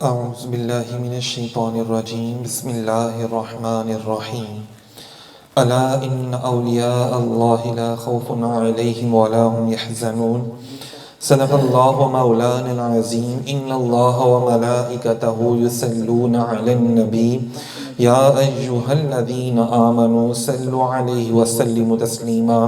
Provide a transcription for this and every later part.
اعوذ باللہ من الشیطان الرجیم بسم اللہ الرحمن الرحیم الا ان اولیاء اللہ لا خوف علیہم ولا هم يحزنون صدق اللہ مولانا العظیم ان اللہ وملائکتہ یصلون علی النبی یا ایہا الذین آمنوا صلوا علیہ وسلموا تسلیما۔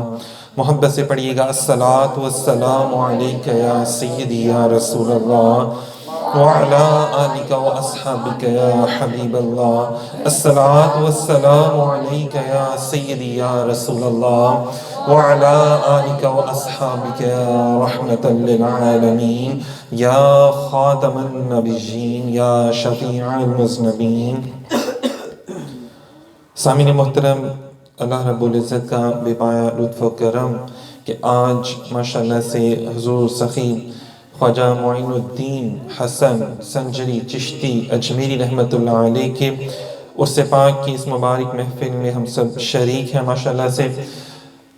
محبت سے پڑھیے گا الصلاۃ والسلام علیک یا سیدی یا رسول اللہ وعلى آلك وأصحابك يا حبيب الله الصلاة والسلام عليك يا سيدي يا رسول الله وعلى آلك وأصحابك يا رحمة للعالمين يا خاتم النبيين يا شفيع المذنبين۔ سامعین محترم، اللہ رب العزت کا بے پایا لطف و کرم کہ آج ماشاءاللہ سے حضور سخی خواجہ معین الدین حسن سنجری چشتی اجمیری رحمۃ اللہ علیہ کے عرس پاک کی اس مبارک محفل میں ہم سب شریک ہیں ماشاءاللہ سے۔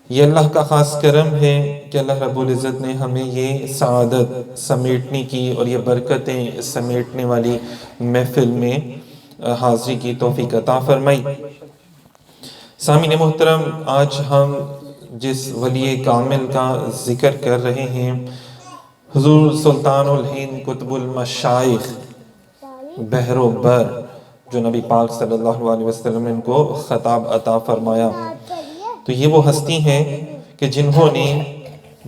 یہ اللہ کا خاص کرم ہے کہ اللہ رب العزت نے ہمیں یہ سعادت سمیٹنے کی اور یہ برکتیں سمیٹنے والی محفل میں حاضری کی توفیق عطا فرمائی۔ سامعین محترم، آج ہم جس ولی کامل کا ذکر کر رہے ہیں، حضور سلطان الہند قطب المشائخ بحر و بر، جو نبی پاک صلی اللہ علیہ وسلم نے ان کو خطاب عطا فرمایا، تو یہ وہ ہستی ہیں کہ جنہوں نے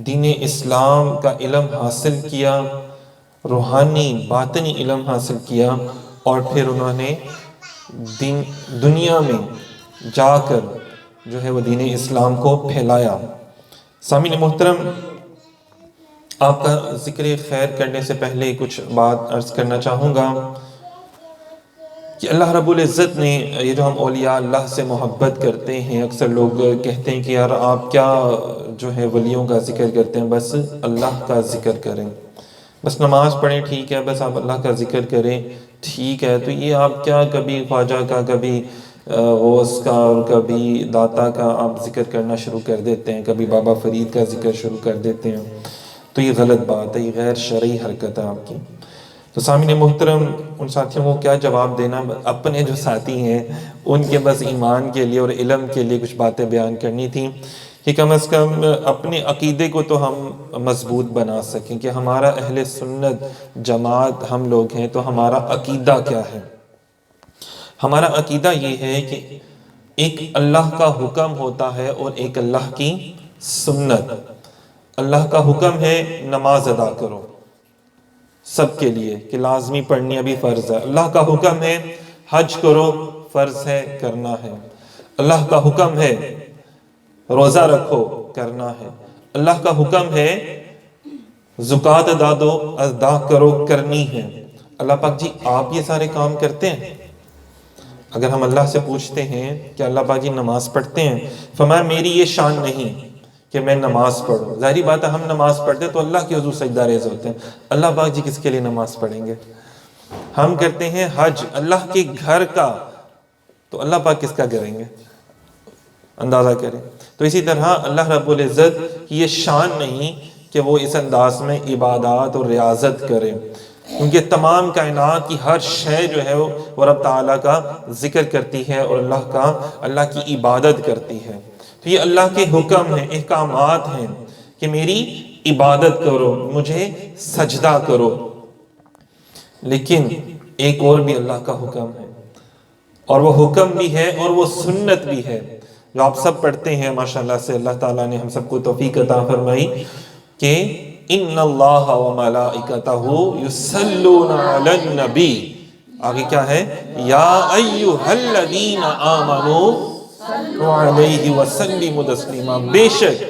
دین اسلام کا علم حاصل کیا، روحانی باطنی علم حاصل کیا، اور پھر انہوں نے دنیا میں جا کر جو ہے وہ دین اسلام کو پھیلایا۔ سامعین محترم، آپ کا ذکر خیر کرنے سے پہلے کچھ بات عرض کرنا چاہوں گا کہ اللہ رب العزت نے یہ جو ہم اولیاء اللہ سے محبت کرتے ہیں، اکثر لوگ کہتے ہیں کہ یار آپ کیا جو ہے ولیوں کا ذکر کرتے ہیں، بس اللہ کا ذکر کریں، بس نماز پڑھیں ٹھیک ہے، بس آپ اللہ کا ذکر کریں ٹھیک ہے، تو یہ آپ کیا کبھی خواجہ کا، کبھی غوث کا اور کبھی داتا کا آپ ذکر کرنا شروع کر دیتے ہیں، کبھی بابا فرید کا ذکر شروع کر دیتے ہیں، تو یہ غلط بات ہے، یہ غیر شرعی حرکت ہے آپ کی۔ تو سامعین محترم، ان ساتھیوں کو کیا جواب دینا، اپنے جو ساتھی ہیں ان کے بس ایمان کے لیے اور علم کے لیے کچھ باتیں بیان کرنی تھیں کہ کم از کم اپنے عقیدے کو تو ہم مضبوط بنا سکیں کہ ہمارا اہل سنت جماعت ہم لوگ ہیں، تو ہمارا عقیدہ کیا ہے۔ ہمارا عقیدہ یہ ہے کہ ایک اللہ کا حکم ہوتا ہے اور ایک اللہ کی سنت۔ اللہ کا حکم ہے نماز ادا کرو سب کے لیے کہ لازمی پڑھنی ابھی فرض ہے۔ اللہ کا حکم ہے حج کرو، فرض ہے کرنا ہے۔ اللہ کا حکم ہے روزہ رکھو، کرنا ہے۔ اللہ کا حکم ہے زکوٰۃ ادا کرو، کرنی ہے۔ اللہ پاک جی آپ یہ سارے کام کرتے ہیں؟ اگر ہم اللہ سے پوچھتے ہیں کہ اللہ پاک جی نماز پڑھتے ہیں، فرمایا میری یہ شان نہیں کہ میں نماز پڑھوں۔ ظاہری بات ہے ہم نماز پڑھتے ہیں تو اللہ کے حضور سجدہ ریز ہوتے ہیں، اللہ پاک جی کس کے لیے نماز پڑھیں گے؟ ہم کرتے ہیں حج اللہ کے گھر کا، تو اللہ پاک کس کا کریں گے؟ اندازہ کریں۔ تو اسی طرح اللہ رب العزت کی یہ شان نہیں کہ وہ اس انداز میں عبادات اور ریاضت کرے، کیونکہ تمام کائنات کی ہر شے جو ہے وہ رب تعالیٰ کا ذکر کرتی ہے اور اللہ کی عبادت کرتی ہے۔ تو یہ اللہ کے حکم ہیں، احکامات ہیں کہ میری عبادت کرو، مجھے سجدہ کرو۔ لیکن ایک اور بھی اللہ کا حکم ہے، اور وہ حکم بھی ہے اور وہ سنت بھی ہے جو آپ سب پڑھتے ہیں ماشاءاللہ سے۔ اللہ تعالیٰ نے ہم سب کو توفیق عطا فرمائی کہ ان اللہ وملائکتہ یصلون علی النبی، آگے کیا ہے؟ یا ایھا الذین آمنوا صلوا علیہ وسلموا تسلیما۔ بے شک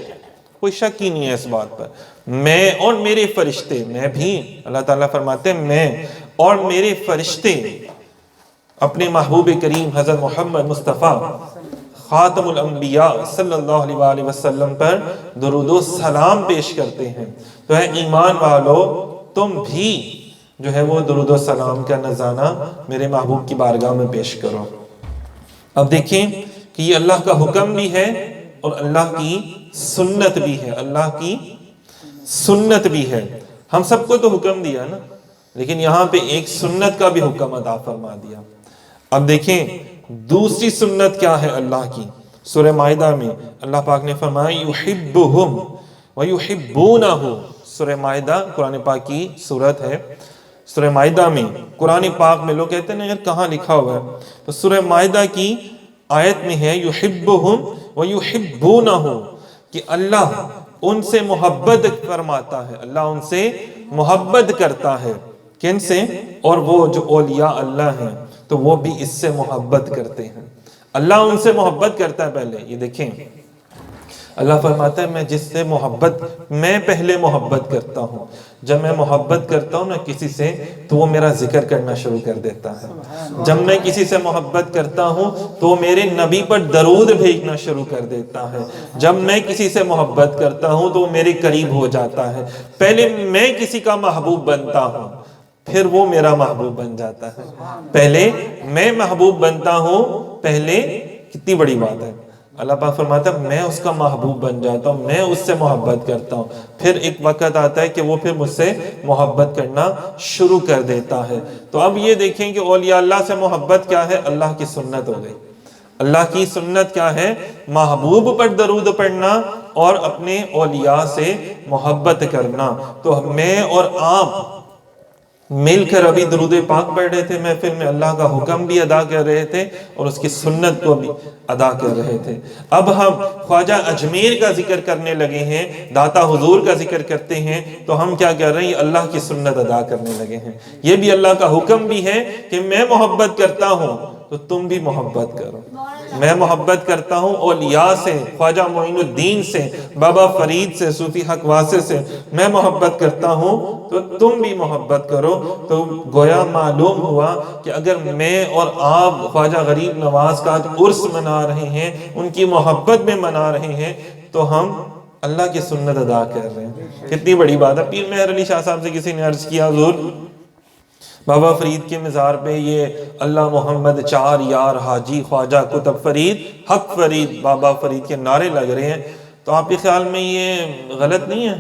کوئی شک ہی نہیں ہے اس بات پر، میں اور میرے فرشتے، میں بھی، اللہ تعالیٰ فرماتے ہیں میں اور میرے فرشتے اپنے محبوب کریم حضرت محمد مصطفیٰ خاتم الانبیاء صلی اللہ علیہ وآلہ وسلم پر درود و سلام پیش کرتے ہیں۔ تو ہے ایمان والو، تم بھی جو ہے وہ درود و سلام کا نذرانہ میرے محبوب کی بارگاہ میں پیش کرو۔ اب دیکھیں کہ یہ اللہ کا حکم بھی ہے اور اللہ کی سنت بھی ہے، اللہ کی سنت بھی ہے۔ ہم سب کو تو حکم دیا نا، لیکن یہاں پہ ایک سنت کا بھی حکم ادا فرما دیا۔ اب دیکھیں دوسری سنت کیا ہے اللہ کی، سورہ مائدہ میں اللہ پاک نے فرمایا یحبہم ویحبونہ۔ سورہ مائدہ قرآن پاک کی سورت ہے، سورہ مائدہ میں قرآن پاک میں لوگ کہتے ہیں نا یار کہاں لکھا ہوا ہے، تو سورہ مائدہ کی آیت میں ہے یحبہم ویحبونہ، کہ اللہ ان سے محبت فرماتا ہے، اللہ ان سے محبت کرتا ہے، کن سے؟ اور وہ جو اولیاء اللہ ہیں تو وہ بھی اس سے محبت کرتے ہیں۔ اللہ ان سے محبت کرتا ہے پہلے، یہ دیکھیں اللہ فرماتا ہے میں جس سے محبت، میں پہلے محبت کرتا ہوں، جب میں محبت کرتا ہوں نا کسی سے تو وہ میرا ذکر کرنا شروع کر دیتا ہے، جب میں کسی سے محبت کرتا ہوں تو میرے نبی پر درود بھیجنا شروع کر دیتا ہے، جب میں کسی سے محبت کرتا ہوں تو وہ میرے قریب ہو جاتا ہے۔ پہلے میں کسی کا محبوب بنتا ہوں پھر وہ میرا محبوب بن جاتا ہے، پہلے میں محبوب بنتا ہوں، پہلے کتنی بڑی بات ہے، اللہ پاک فرماتا ہے میں اس کا محبوب بن جاتا ہوں، میں اس سے محبت کرتا ہوں، پھر ایک وقت آتا ہے کہ وہ پھر مجھ سے محبت کرنا شروع کر دیتا ہے۔ تو اب یہ دیکھیں کہ اولیاء اللہ سے محبت کیا ہے، اللہ کی سنت ہو گئی۔ اللہ کی سنت کیا ہے، محبوب پر درود پڑھنا اور اپنے اولیاء سے محبت کرنا۔ تو میں اور آپ مل کر ابھی درود پاک پڑھ رہے تھے محفل میں، اللہ کا حکم بھی ادا کر رہے تھے اور اس کی سنت کو بھی ادا کر رہے تھے۔ اب ہم خواجہ اجمیر کا ذکر کرنے لگے ہیں، داتا حضور کا ذکر کرتے ہیں، تو ہم کیا کر رہے ہیں، یہ اللہ کی سنت ادا کرنے لگے ہیں۔ یہ بھی اللہ کا حکم بھی ہے کہ میں محبت کرتا ہوں تو تم بھی محبت کرو۔ میں محبت کرتا ہوں اولیاء سے، خواجہ معین الدین سے، بابا فرید سے، صوفی حق واسع سے، میں محبت کرتا ہوں تو تم بھی محبت کرو۔ تو گویا معلوم ہوا کہ اگر میں اور آپ خواجہ غریب نواز کا عرس منا رہے ہیں، ان کی محبت میں منا رہے ہیں، تو ہم اللہ کی سنت ادا کر رہے ہیں۔ کتنی بڑی بات ہے۔ پیر مہر علی شاہ صاحب سے کسی نے عرض کیا، حضور بابا فرید کے مزار پہ یہ اللہ محمد چار یار حاجی خواجہ کتب فرید حق فرید بابا فرید کے نعرے لگ رہے ہیں، تو آپ کے خیال میں یہ غلط نہیں ہے؟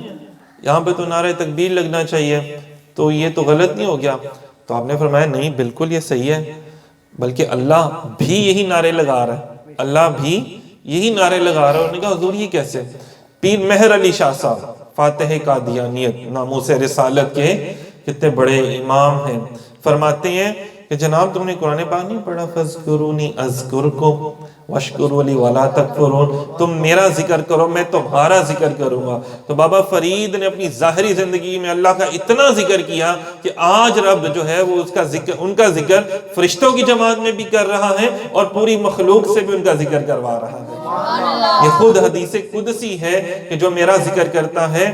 یہاں پہ تو نعرہ تکبیر لگنا چاہیے، تو یہ تو غلط نہیں ہو گیا؟ تو آپ نے فرمایا نہیں، بالکل یہ صحیح ہے، بلکہ اللہ بھی یہی نعرے لگا رہا ہے، اللہ بھی یہی نعرے لگا رہا ہے۔ انہوں نے کہا حضور یہ کیسے؟ پیر مہر علی شاہ صاحب فاتح قادیانیت، ناموس رسالت کے کتنے بڑے امام ہیں، فرماتے ہیں کہ جناب تم نے قرآن پاک نہیں پڑھا، فَاذْكُرُونِي أَذْكُرْكُمْ وَاشْكُرُوا لِي وَلَا تَكْفُرُونَ، تم میرا ذکر کرو میں تمہارا ذکر کروں گا۔ تو بابا فرید نے اپنی ظاہری زندگی میں اللہ کا اتنا ذکر کیا کہ آج رب جو ہے وہ اس کا ذکر، ان کا ذکر فرشتوں کی جماعت میں بھی کر رہا ہے اور پوری مخلوق سے بھی ان کا ذکر کروا رہا ہے۔ یہ خود حدیث قدسی ہے کہ جو میرا ذکر کرتا ہے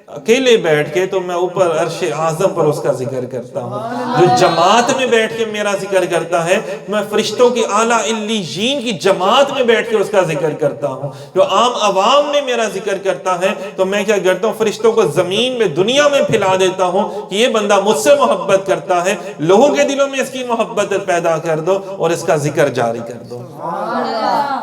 اکیلے بیٹھ کے تو میں اوپر عرش اعظم پر اس کا ذکر کرتا ہوں، جو جماعت میں بیٹھ کے میرا ذکر کرتا ہے میں فرشتوں کی اعلیٰ علیین کی جماعت میں بیٹھ کے اس کا ذکر کرتا ہوں، جو عام عوام میں میرا ذکر کرتا ہے تو میں کیا کرتا ہوں، فرشتوں کو زمین میں دنیا میں پھیلا دیتا ہوں کہ یہ بندہ مجھ سے محبت کرتا ہے، لوگوں کے دلوں میں اس کی محبت پیدا کر دو اور اس کا ذکر جاری کر دو۔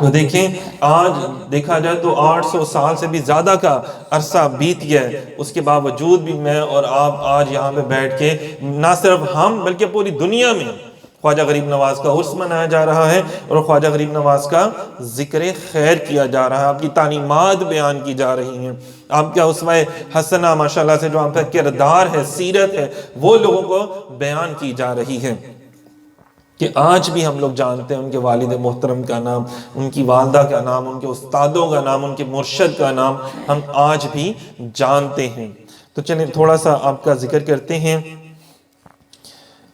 تو دیکھیں آج دیکھا جائے تو 800 سال سے بھی زیادہ کا عرصہ بیت گیا ہے، اس کے باوجود بھی میں اور آپ آج یہاں پہ بیٹھ کے نہ صرف ہم بلکہ پوری دنیا میں خواجہ غریب نواز کا عرس منایا جا رہا ہے اور خواجہ غریب نواز کا ذکر خیر کیا جا رہا ہے، آپ کی تعلیمات بیان کی جا رہی ہیں، آپ کا اسوہ حسنہ ماشاءاللہ سے جو آپ کا کردار ہے، سیرت ہے، وہ لوگوں کو بیان کی جا رہی ہے کہ آج بھی ہم لوگ جانتے ہیں ان کے والد محترم کا نام، ان کی والدہ کا نام، ان کے استادوں کا نام، ان کے مرشد کا نام ہم آج بھی جانتے ہیں۔ تو چلیں تھوڑا سا آپ کا ذکر کرتے ہیں۔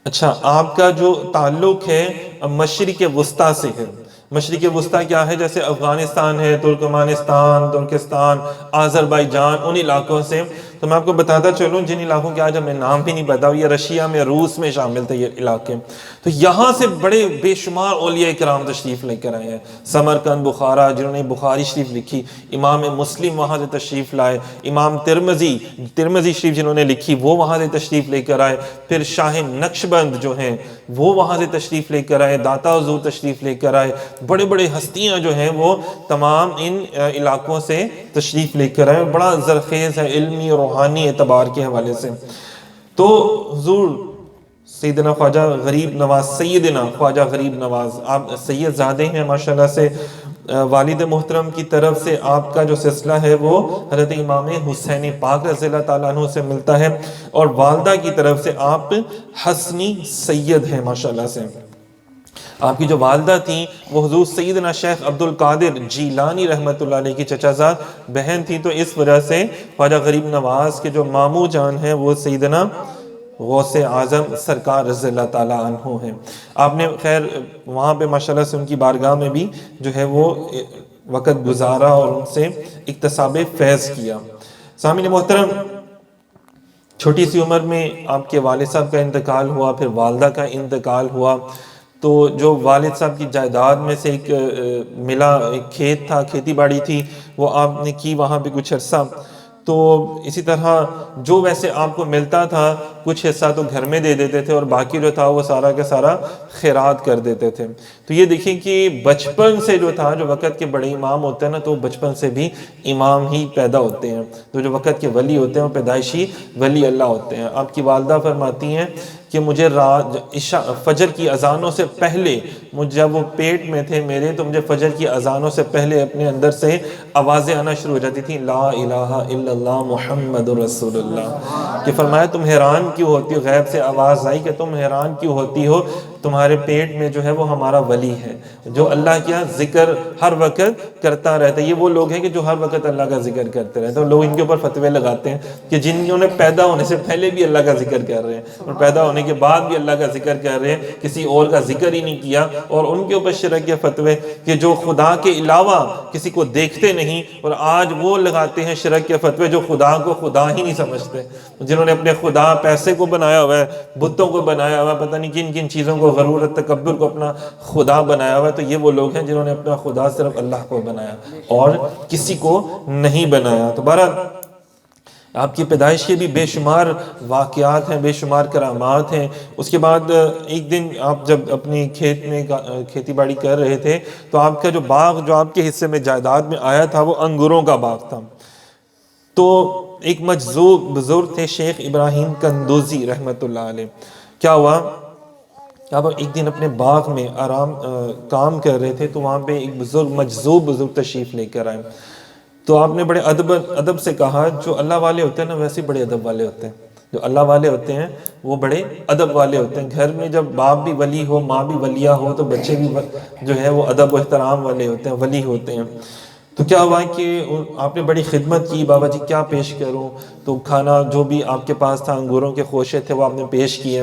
اچھا، آپ کا جو تعلق ہے مشرق وسطیٰ سے ہے۔ مشرق وسطیٰ کیا ہے؟ جیسے افغانستان ہے، ترکمانستان، ترکستان، آذربائیجان، ان علاقوں سے۔ تو میں آپ کو بتاتا چلوں جن علاقوں کے آج ہمیں نام بھی نہیں پتا، یہ رشیا میں، روس میں شامل تھے یہ علاقے، تو یہاں سے بڑے بے شمار اولیاء کرام تشریف لے کر آئے ہیں۔ سمرقند، بخارا، جنہوں نے بخاری شریف لکھی، امام مسلم وہاں سے تشریف لائے، امام ترمذی شریف جنہوں نے لکھی وہ وہاں سے تشریف لے کر آئے، پھر شاہ نقشبند جو ہیں وہ وہاں سے تشریف لے کر آئے، داتا حضور تشریف لے کر آئے، بڑے بڑے ہستیاں جو ہیں وہ تمام ان علاقوں سے تشریف لے کر آئے، بڑا زرخیز ہے علمی اور روحانی اعتبار کے حوالے سے۔ تو حضور سیدنا خواجہ غریب نواز، سیدنا خواجہ غریب نواز، آپ سید زادے ہیں ماشاءاللہ سے۔ والد محترم کی طرف سے آپ کا جو سلسلہ ہے وہ حضرت امام حسین پاک رضی اللہ تعالیٰ عنہ سے ملتا ہے، اور والدہ کی طرف سے آپ حسنی سید ہیں ماشاءاللہ سے۔ آپ کی جو والدہ تھیں وہ حضور سیدنا شیخ عبد القادر جیلانی رحمۃ اللہ علیہ کی چچا زاد بہن تھی، تو اس وجہ سے خواجہ غریب نواز کے جو ماموں جان ہیں وہ سیدنا غوث اعظم سرکار رضی اللہ تعالیٰ عنہ ہیں۔ آپ نے خیر وہاں پہ ماشاءاللہ سے ان کی بارگاہ میں بھی جو ہے وہ وقت گزارا اور ان سے اکتساب فیض کیا۔ سامعین محترم، چھوٹی سی عمر میں آپ کے والد صاحب کا انتقال ہوا، پھر والدہ کا انتقال ہوا، تو جو والد صاحب کی جائیداد میں سے ایک ملا، ایک کھیت تھا، کھیتی باڑی تھی، وہ آپ نے کی وہاں پہ کچھ عرصہ۔ تو اسی طرح جو ویسے آپ کو ملتا تھا کچھ حصہ تو گھر میں دے دیتے تھے، اور باقی جو تھا وہ سارا کا سارا خیرات کر دیتے تھے۔ تو یہ دیکھیں کہ بچپن سے جو تھا، جو وقت کے بڑے امام ہوتے ہیں نا، تو بچپن سے بھی امام ہی پیدا ہوتے ہیں، تو جو وقت کے ولی ہوتے ہیں وہ پیدائشی ولی اللہ ہوتے ہیں۔ آپ کی والدہ فرماتی ہیں کہ مجھے فجر کی اذانوں سے پہلے، جب وہ پیٹ میں تھے میرے، تو مجھے فجر کی اذانوں سے پہلے اپنے اندر سے آوازیں آنا شروع ہو جاتی تھیں، لا الہ الا اللہ محمد رسول اللہ، کہ فرمایا تم حیران کیوں ہوتی ہو، غیب سے آواز آئی کہ تم حیران کیوں ہوتی ہو، تمہارے پیٹ میں جو ہے وہ ہمارا ولی ہے، جو اللہ کا ذکر ہر وقت کرتا رہتا ہے۔ یہ وہ لوگ ہیں کہ جو ہر وقت اللہ کا ذکر کرتے رہتے ہیں، لوگ ان کے اوپر فتوے لگاتے ہیں کہ جنہوں نے پیدا ہونے سے پہلے بھی اللہ کا ذکر کر رہے ہیں اور پیدا ہونے کے بعد بھی اللہ کا ذکر کر رہے ہیں، کسی اور کا ذکر ہی نہیں کیا، اور ان کے اوپر شرک کے فتوے کہ جو خدا کے علاوہ کسی کو دیکھتے نہیں، اور آج وہ لگاتے ہیں شرک کے فتوے جو خدا کو خدا ہی نہیں سمجھتے، جنہوں نے اپنے خدا پیسے کو بنایا ہوا ہے، بتوں کو بنایا ہوا ہے، پتہ نہیں کن کن چیزوں کو، غرور تکبر کو اپنا خدا بنایا ہوا ہے۔ تو یہ وہ لوگ ہیں جنہوں نے اپنا خدا صرف اللہ کو بنایا اور کسی کو نہیں بنایا۔ تو بہرحال آپ کی پیدائش کے بھی بے شمار واقعات ہیں، بے شمار کرامات ہیں۔ اس کے بعد ایک دن آپ جب اپنی کھیت میں کھیتی باڑی کر رہے تھے، تو آپ کا جو باغ جو آپ کے حصے میں جائیداد میں آیا تھا وہ انگوروں کا باغ تھا۔ تو ایک مجذوب بزرگ تھے شیخ ابراہیم کندوزی رحمۃ اللہ علیہ۔ کیا ہوا، آپ ایک دن اپنے باغ میں کام کر رہے تھے، تو وہاں پہ ایک مجذوب بزرگ تشریف لے کر آئے۔ تو آپ نے بڑے ادب سے کہا، جو اللہ والے ہوتے ہیں نا ویسے بڑے ادب والے ہوتے ہیں، جو اللہ والے ہوتے ہیں وہ بڑے ادب والے ہوتے ہیں۔ گھر میں جب باپ بھی ولی ہو، ماں بھی ولیہ ہو، تو بچے بھی جو ہے وہ ادب و احترام والے ہوتے ہیں، ولی ہوتے ہیں۔ تو کیا ہوا کہ آپ نے بڑی خدمت کی، بابا جی کیا پیش کروں، تو کھانا جو بھی آپ کے پاس تھا، انگوروں کے خوشے تھے، وہ آپ نے پیش کیے۔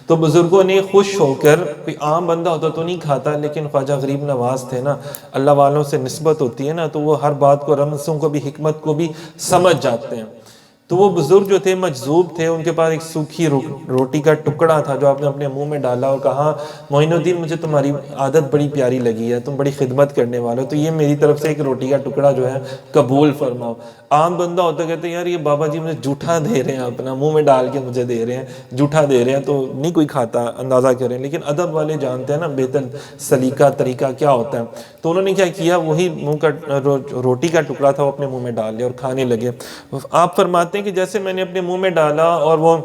تو بزرگوں نے خوش ہو کر، کوئی عام بندہ ہوتا تو نہیں کھاتا، لیکن خواجہ غریب نواز تھے نا، اللہ والوں سے نسبت ہوتی ہے نا، تو وہ ہر بات کو، رمزوں کو بھی، حکمت کو بھی سمجھ جاتے ہیں۔ تو وہ بزرگ جو تھے مجذوب تھے، ان کے پاس ایک سوکھی روٹی کا ٹکڑا تھا جو آپ نے اپنے منہ میں ڈالا اور کہا، معین الدین مجھے تمہاری عادت بڑی پیاری لگی ہے، تم بڑی خدمت کرنے والے ہو، تو یہ میری طرف سے ایک روٹی کا ٹکڑا جو ہے قبول فرماؤ۔ عام بندہ ہوتا کہتے ہیں یار یہ بابا جی مجھے جھوٹا دے رہے ہیں، اپنا منہ میں ڈال کے مجھے دے رہے ہیں، جھوٹا دے رہے ہیں، تو نہیں کوئی کھاتا، اندازہ کریں۔ لیکن ادب والے جانتے ہیں نا بہتر سلیقہ طریقہ کیا ہوتا ہے۔ تو انہوں نے کیا کیا، وہی منہ کا روٹی کا ٹکڑا تھا وہ اپنے منہ میں ڈال لیا اور کھانے لگے۔ آپ فرماتے ہیں کہ جیسے میں نے اپنے منہ میں ڈالا اور وہ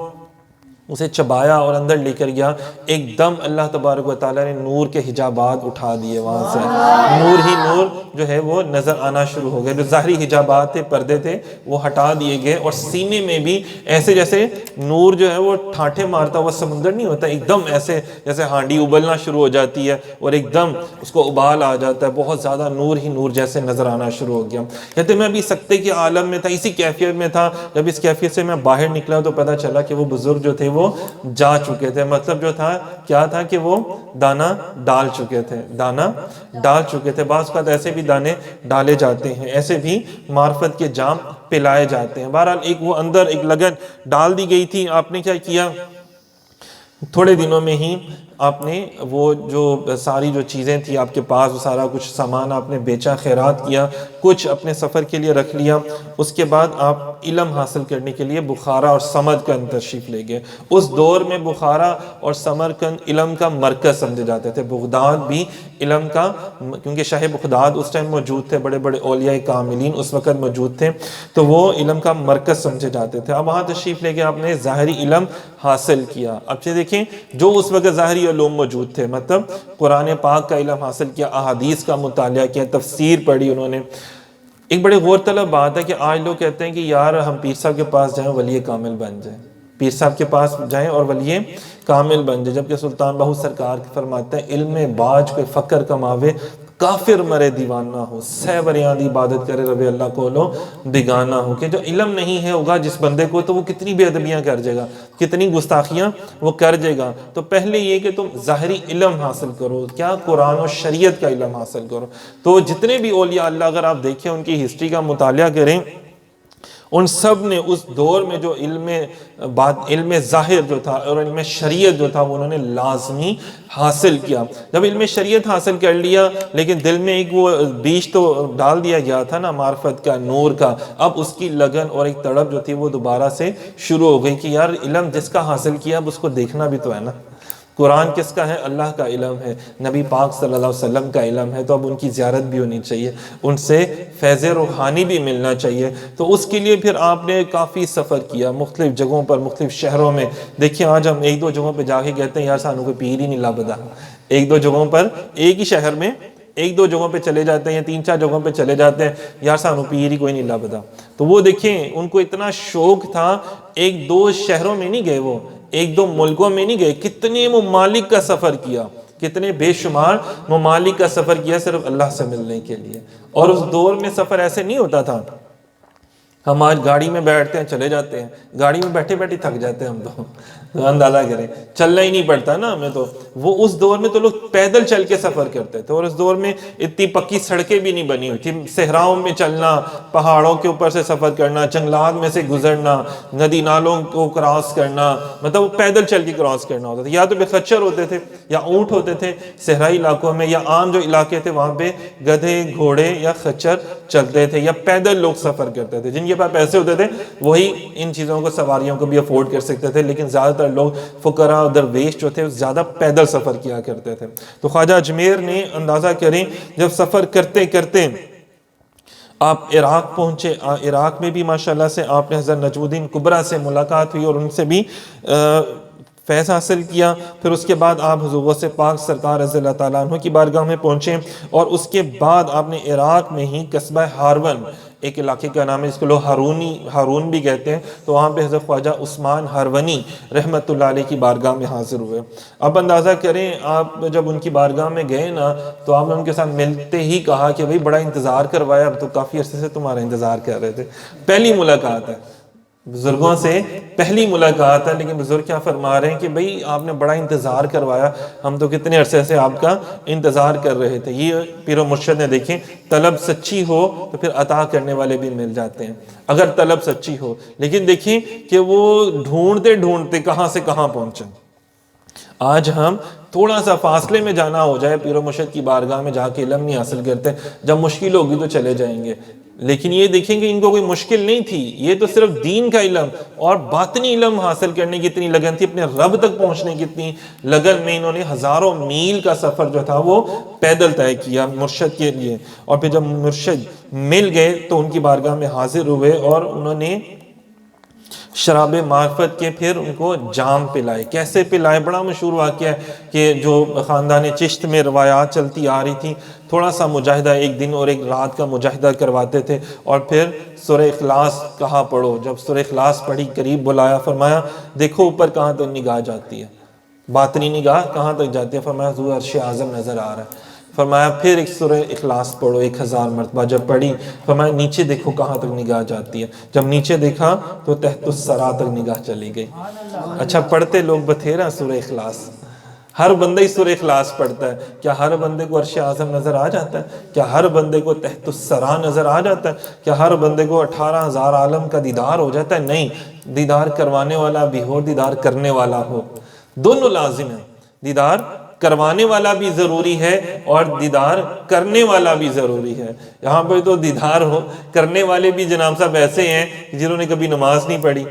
اسے چبایا اور اندر لے کر گیا، ایک دم اللہ تبارک و تعالیٰ نے نور کے حجابات اٹھا دیے، وہاں سے نور ہی نور جو ہے وہ نظر آنا شروع ہو گئے، جو ظاہری حجابات تھے، پردے تھے، وہ ہٹا دیے گئے، اور سینے میں بھی ایسے جیسے نور جو ہے وہ ٹھاٹھے مارتا ہوا سمندر نہیں ہوتا، ایک دم ایسے جیسے ہانڈی ابلنا شروع ہو جاتی ہے اور ایک دم اس کو ابال آ جاتا ہے، بہت زیادہ نور ہی نور جیسے نظر آنا شروع ہو گیا۔ کہتے میں ابھی سکتے کے عالم میں تھا، اسی کیفیت میں تھا، جب اس کیفیت سے میں باہر نکلا تو پتہ چلا کہ وہ بزرگ جو تھے وہ جا چکے تھے۔ مطلب جو تھا کیا تھا کہ وہ دانہ ڈال چکے تھے، دانہ ڈال چکے تھے۔ بعض اوقات ایسے بھی دانے ڈالے جاتے ہیں، ایسے بھی معرفت کے جام پلائے جاتے ہیں۔ بہرحال ایک وہ اندر ایک لگن ڈال دی گئی تھی۔ آپ نے کیا کیا، تھوڑے دنوں میں ہی آپ نے وہ جو ساری جو چیزیں تھی آپ کے پاس، وہ سارا کچھ سامان آپ نے بیچا، خیرات کیا، کچھ اپنے سفر کے لیے رکھ لیا۔ اس کے بعد آپ علم حاصل کرنے کے لیے بخارا اور سمرقند تشریف لے گئے۔ اس دور میں بخارا اور سمرقند علم کا مرکز سمجھے جاتے تھے، بغداد بھی علم کا، کیونکہ شاہ بغداد اس ٹائم موجود تھے، بڑے بڑے اولیاء کاملین اس وقت موجود تھے، تو وہ علم کا مرکز سمجھے جاتے تھے۔ اب وہاں تشریف لے کے آپ نے ظاہری علم حاصل کیا۔ اب سے دیکھیں دیکھیں جو اس وقت ظاہری علوم موجود تھے، مطلب قرآن پاک کا علم حاصل کیا، احادیث کا مطالعہ کیا، تفسیر پڑھی انہوں نے۔ ایک بڑے غور طلب بات ہے کہ آج لوگ کہتے ہیں کہ یار ہم پیر صاحب کے پاس جائیں ولی کامل بن جائیں، پیر صاحب کے پاس جائیں اور ولی کامل بن جائیں، جبکہ سلطان باہو سرکار فرماتے ہیں علم باج کوئی فقر کماوے کافر مرے دیوانہ ہو، سہ بریان دی عبادت کرے رب اللہ کو لو بگانہ ہو۔ کہ جو علم نہیں ہے ہوگا جس بندے کو تو وہ کتنی بے ادبیاں کر جائے گا، کتنی گستاخیاں وہ کر جائے گا۔ تو پہلے یہ کہ تم ظاہری علم حاصل کرو، کیا قرآن و شریعت کا علم حاصل کرو۔ تو جتنے بھی اولیاء اللہ اگر آپ دیکھیں ان کی ہسٹری کا مطالعہ کریں، ان سب نے اس دور میں جو علم ظاہر جو تھا اور علم شریعت جو تھا وہ انہوں نے لازمی حاصل کیا۔ جب علم شریعت حاصل کر لیا لیکن دل میں ایک وہ بیج تو ڈال دیا گیا تھا نا معرفت کا، نور کا، اب اس کی لگن اور ایک تڑپ جو تھی وہ دوبارہ سے شروع ہو گئی کہ یار علم جس کا حاصل کیا اب اس کو دیکھنا بھی تو ہے نا۔ قرآن کس کا ہے؟ اللہ کا علم ہے، نبی پاک صلی اللہ علیہ وسلم کا علم ہے، تو اب ان کی زیارت بھی ہونی چاہیے، ان سے فیض روحانی بھی ملنا چاہیے۔ تو اس کے لیے پھر آپ نے کافی سفر کیا مختلف جگہوں پر، مختلف شہروں میں۔ دیکھیں آج ہم ایک دو جگہوں پہ جا کے کہتے ہیں یار سانوں کوئی پیر ہی نہیں لبدا، ایک دو جگہوں پر ایک ہی شہر میں ایک دو جگہوں پہ چلے جاتے ہیں یا تین چار جگہوں پہ چلے جاتے ہیں، یار سانو پیر ہی کوئی نہیں لبدا۔ تو وہ دیکھیں ان کو اتنا شوق تھا، ایک دو شہروں میں نہیں گئے، وہ ایک دو ملکوں میں نہیں گئے، کتنے ممالک کا سفر کیا، کتنے بے شمار ممالک کا سفر کیا صرف اللہ سے ملنے کے لیے۔ اور اس دور میں سفر ایسے نہیں ہوتا تھا، ہم آج گاڑی میں بیٹھتے ہیں چلے جاتے ہیں، گاڑی میں بیٹھے بیٹھے تھک جاتے ہیں ہم تو، اندازہ کریں چلنا ہی نہیں پڑتا نا ہمیں تو۔ وہ اس دور میں تو لوگ پیدل چل کے سفر کرتے تھے، اور اس دور میں اتنی پکی سڑکیں بھی نہیں بنی ہوئی تھی، صحراؤں میں چلنا، پہاڑوں کے اوپر سے سفر کرنا، جنگلات میں سے گزرنا، ندی نالوں کو کراس کرنا، مطلب وہ پیدل چل کے کراس کرنا ہوتا تھا۔ یا تو بے خچر ہوتے تھے یا اونٹ ہوتے تھے صحرائی علاقوں میں، یا عام جو علاقے تھے وہاں پہ گدھے گھوڑے یا خچر چلتے تھے، یا پیدل لوگ سفر کرتے تھے۔ جن کے پاس پیسے ہوتے تھے وہی ان چیزوں کو، سواریوں کو بھی افورڈ کر سکتے تھے، لیکن زیادہ تر لوگ فقراء اور درویش جو تھے زیادہ پیدل سفر کیا کرتے تھے۔ تو خواجہ اجمیر نے اندازہ کریں جب سفر کرتے کرتے آپ عراق پہنچے، عراق میں بھی ماشاءاللہ سے آپ نے حضرت نجم الدین کبریٰ سے ملاقات ہوئی اور ان سے بھی فیض حاصل کیا۔ پھر اس کے بعد آپ حضور غوث پاک سرکار رضی اللہ تعالیٰ عنہ کی بارگاہ میں پہنچے، اور اس کے بعد آپ نے عراق میں ہی قصبہ ہارون، ایک علاقے کا نام ہے، اس کو لوگ ہارون بھی کہتے ہیں، تو وہاں پہ حضرت خواجہ عثمان ہرونی رحمت اللہ علیہ کی بارگاہ میں حاضر ہوئے۔ اب اندازہ کریں آپ جب ان کی بارگاہ میں گئے نا تو آپ نے ان کے ساتھ ملتے ہی کہا کہ بھئی بڑا انتظار کروایا، اب تو کافی عرصے سے تمہارا انتظار کر رہے تھے۔ پہلی ملاقات ہے بزرگوں سے، پہلی ملاقات ہے، لیکن بزرگ کیا فرما رہے ہیں کہ بھئی آپ نے بڑا انتظار کروایا، ہم تو کتنے عرصے سے آپ کا انتظار کر رہے تھے۔ یہ پیر و مرشد نے دیکھیں طلب سچی ہو تو پھر عطا کرنے والے بھی مل جاتے ہیں، اگر طلب سچی ہو۔ لیکن دیکھیں کہ وہ ڈھونڈتے ڈھونڈتے کہاں سے کہاں پہنچے۔ آج ہم تھوڑا سا فاصلے میں جانا ہو جائے پیر و مرشد کی بارگاہ میں جا کے علم نہیں حاصل کرتے، جب مشکل ہوگی تو چلے جائیں گے۔ لیکن یہ دیکھیں کہ ان کو کوئی مشکل نہیں تھی، یہ تو صرف دین کا علم اور باطنی علم حاصل کرنے کی اتنی لگن تھی، اپنے رب تک پہنچنے کی اتنی لگن میں انہوں نے ہزاروں میل کا سفر جو تھا وہ پیدل طے کیا مرشد کے لیے۔ اور پھر جب مرشد مل گئے تو ان کی بارگاہ میں حاضر ہوئے اور انہوں نے شراب معرفت کے پھر ان کو جام پلائے۔ کیسے پلائے؟ بڑا مشہور واقعہ ہے کہ جو خاندان چشت میں روایات چلتی آ رہی تھی، تھوڑا سا مجاہدہ ایک دن اور ایک رات کا مجاہدہ کرواتے تھے، اور پھر سورہ اخلاص کہا پڑھو۔ جب سورہ اخلاص پڑھی قریب بلایا، فرمایا دیکھو اوپر کہاں تک نگاہ جاتی ہے، باطنی نگاہ کہاں تک جاتی ہے؟ فرمایا حضور عرش اعظم نظر آ رہا ہے۔ فرمایا پھر ایک سورہ اخلاص پڑھو 1000 مرتبہ۔ جب پڑھی فرمایا نیچے دیکھو کہاں تک نگاہ جاتی ہے۔ جب نیچے دیکھا تو تحت الثری تک نگاہ چلی گئی۔ اچھا پڑھتے لوگ بتھیرا سورہ اخلاص، ہر بندہ ہی سورہ اخلاص پڑھتا ہے، کیا ہر بندے کو عرش اعظم نظر آ جاتا ہے؟ کیا ہر بندے کو تحت الثری نظر آ جاتا ہے؟ کیا ہر بندے کو 18,000 عالم کا دیدار ہو جاتا ہے؟ نہیں، دیدار کروانے والا بھی ہو، دیدار کرنے والا ہو، دونوں لازم ہیں۔ دیدار کروانے والا بھی ضروری ہے اور دیدار کرنے والا بھی ضروری ہے۔ یہاں پہ تو دیدار ہو کرنے والے بھی جناب صاحب ایسے ہیں جنہوں نے کبھی نماز نہیں پڑھی،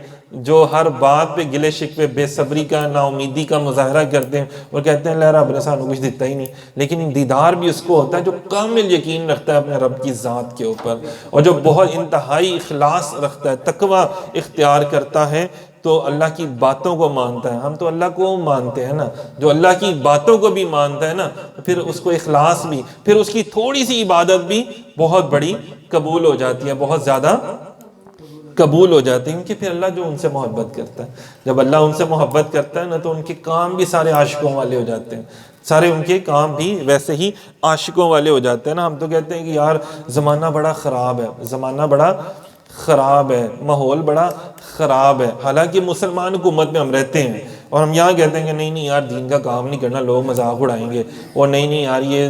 جو ہر بات پہ گلے شکوے، بے صبری کا، نا امیدی کا مظاہرہ کرتے ہیں اور کہتے ہیں اللہ رب نے سانو کچھ دیتا ہی نہیں۔ لیکن دیدار بھی اس کو ہوتا ہے جو کامل یقین رکھتا ہے اپنے رب کی ذات کے اوپر، اور جو بہت انتہائی اخلاص رکھتا ہے، تقوی اختیار کرتا ہے، تو اللہ کی باتوں کو مانتا ہے. ہم تو اللہ کو مانتے ہیں نا. جو اللہ کی باتوں کو بھی مانتا ہے نا, پھر اس کو اخلاص بھی, پھر اس کی تھوڑی سی عبادت بھی بہت بڑی قبول ہو جاتی ہے, بہت زیادہ قبول ہو جاتے ہیں. کیونکہ پھر اللہ جو ان سے محبت کرتا ہے, جب اللہ ان سے محبت کرتا ہے نا, تو ان کے کام بھی سارے عاشقوں والے ہو جاتے ہیں, سارے ان کے کام بھی ویسے ہی عاشقوں والے ہو جاتے ہیں نا. ہم تو کہتے ہیں کہ یار زمانہ بڑا خراب ہے, زمانہ بڑا خراب ہے, ماحول بڑا خراب ہے. حالانکہ مسلمان حکومت میں ہم رہتے ہیں, اور ہم یہاں کہتے ہیں کہ نہیں یار دین کا کام نہیں کرنا, لوگ مذاق اڑائیں گے, اور نہیں یار یہ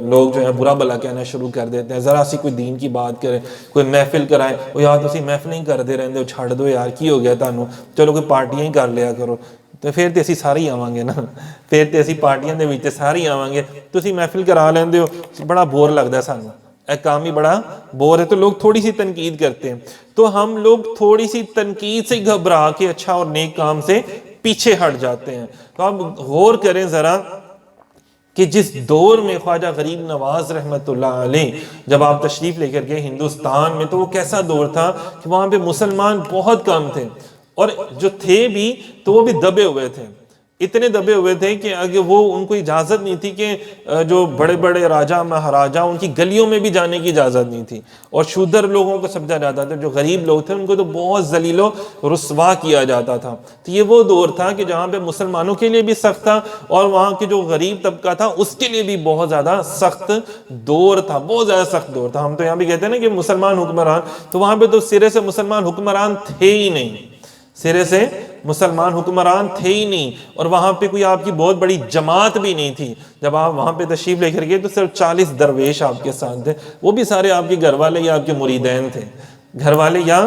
لوگ جو ہے برا بھلا کہنا شروع کر دیتے ہیں. ذرا سی کوئی دین کی بات کرے, کوئی محفل کرائے, وہ یار تسی محفلیں ہی کرتے رہتے ہو, چھڑ دو یار, کی ہو گیا تانوں, چلو کوئی پارٹیاں ہی کر لیا کرو. تو پھر تو اسی سارے ہی آواں گے نا, پھر تو اسی پارٹیاں دے وچ سارے ہی آواں گے. تسی محفل کرا لیندے ہو, بڑا بور لگدا ہے سانوں, اے کام ہی بڑا بور ہے. تو لوگ تھوڑی سی تنقید کرتے ہیں, تو ہم لوگ تھوڑی سی تنقید سے گھبرا کے اچھا اور نیک کام سے پیچھے ہٹ جاتے ہیں. تو آپ غور کریں ذرا کہ جس دور میں خواجہ غریب نواز رحمۃ اللہ علیہ جب آپ تشریف لے کر گئے ہندوستان میں, تو وہ کیسا دور تھا کہ وہاں پہ مسلمان بہت کم تھے, اور جو تھے بھی تو وہ بھی دبے ہوئے تھے. اتنے دبے ہوئے تھے کہ اگر وہ ان کو اجازت نہیں تھی کہ جو بڑے بڑے راجا مہاراجا ان کی گلیوں میں بھی جانے کی اجازت نہیں تھی, اور شودر لوگوں کو سمجھا جاتا تھا. جو غریب لوگ تھے ان کو تو بہت ذلیل و رسوا کیا جاتا تھا. تو یہ وہ دور تھا کہ جہاں پہ مسلمانوں کے لیے بھی سخت تھا, اور وہاں کے جو غریب طبقہ تھا اس کے لیے بھی بہت زیادہ سخت دور تھا, بہت زیادہ سخت دور تھا. ہم تو یہاں بھی کہتے ہیں نا کہ مسلمان حکمران, تو وہاں پہ تو سرے سے مسلمان حکمران تھے ہی نہیں, سرے سے مسلمان حکمران تھے ہی نہیں. اور وہاں پہ کوئی آپ کی بہت بڑی جماعت بھی نہیں تھی. جب آپ وہاں پہ تشریف لے کر گئے تو صرف 40 درویش آپ کے ساتھ تھے, وہ بھی سارے آپ کے گھر والے یا آپ کے مریدین تھے, گھر والے یا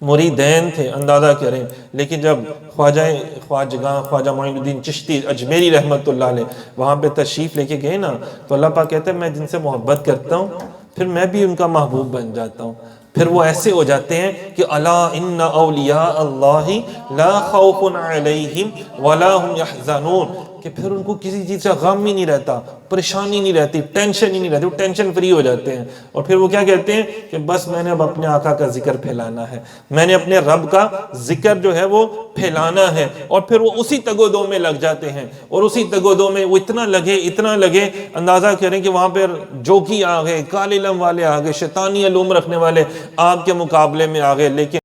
مریدین تھے, اندازہ کریں. لیکن جب خواجہ معین الدین چشتی اجمیری رحمت اللہ علیہ وہاں پہ تشریف لے کے گئے نا, تو اللہ پاک کہتے ہیں میں جن سے محبت کرتا ہوں پھر میں بھی ان کا محبوب بن جاتا ہوں. پھر وہ ایسے ہو جاتے ہیں کہ الا ان اولیاء اللہ لا خوف علیہم ولا هم يحزنون, کہ پھر ان کو کسی چیز کا غم ہی نہیں رہتا, پریشانی نہیں رہتی, ٹینشن ہی نہیں رہتی, وہ ٹینشن فری ہو جاتے ہیں. اور پھر وہ کیا کہتے ہیں کہ بس میں نے اب اپنے آقا کا ذکر پھیلانا ہے, میں نے اپنے رب کا ذکر جو ہے وہ پھیلانا ہے. اور پھر وہ اسی تگ و دو میں لگ جاتے ہیں, اور اسی تگ و دو میں وہ اتنا لگے اندازہ کریں کہ وہاں پر جوکی آ گئے, کالے علم والے آ گئے, شیطانی علوم رکھنے والے آپ کے مقابلے میں آ گئے. لیکن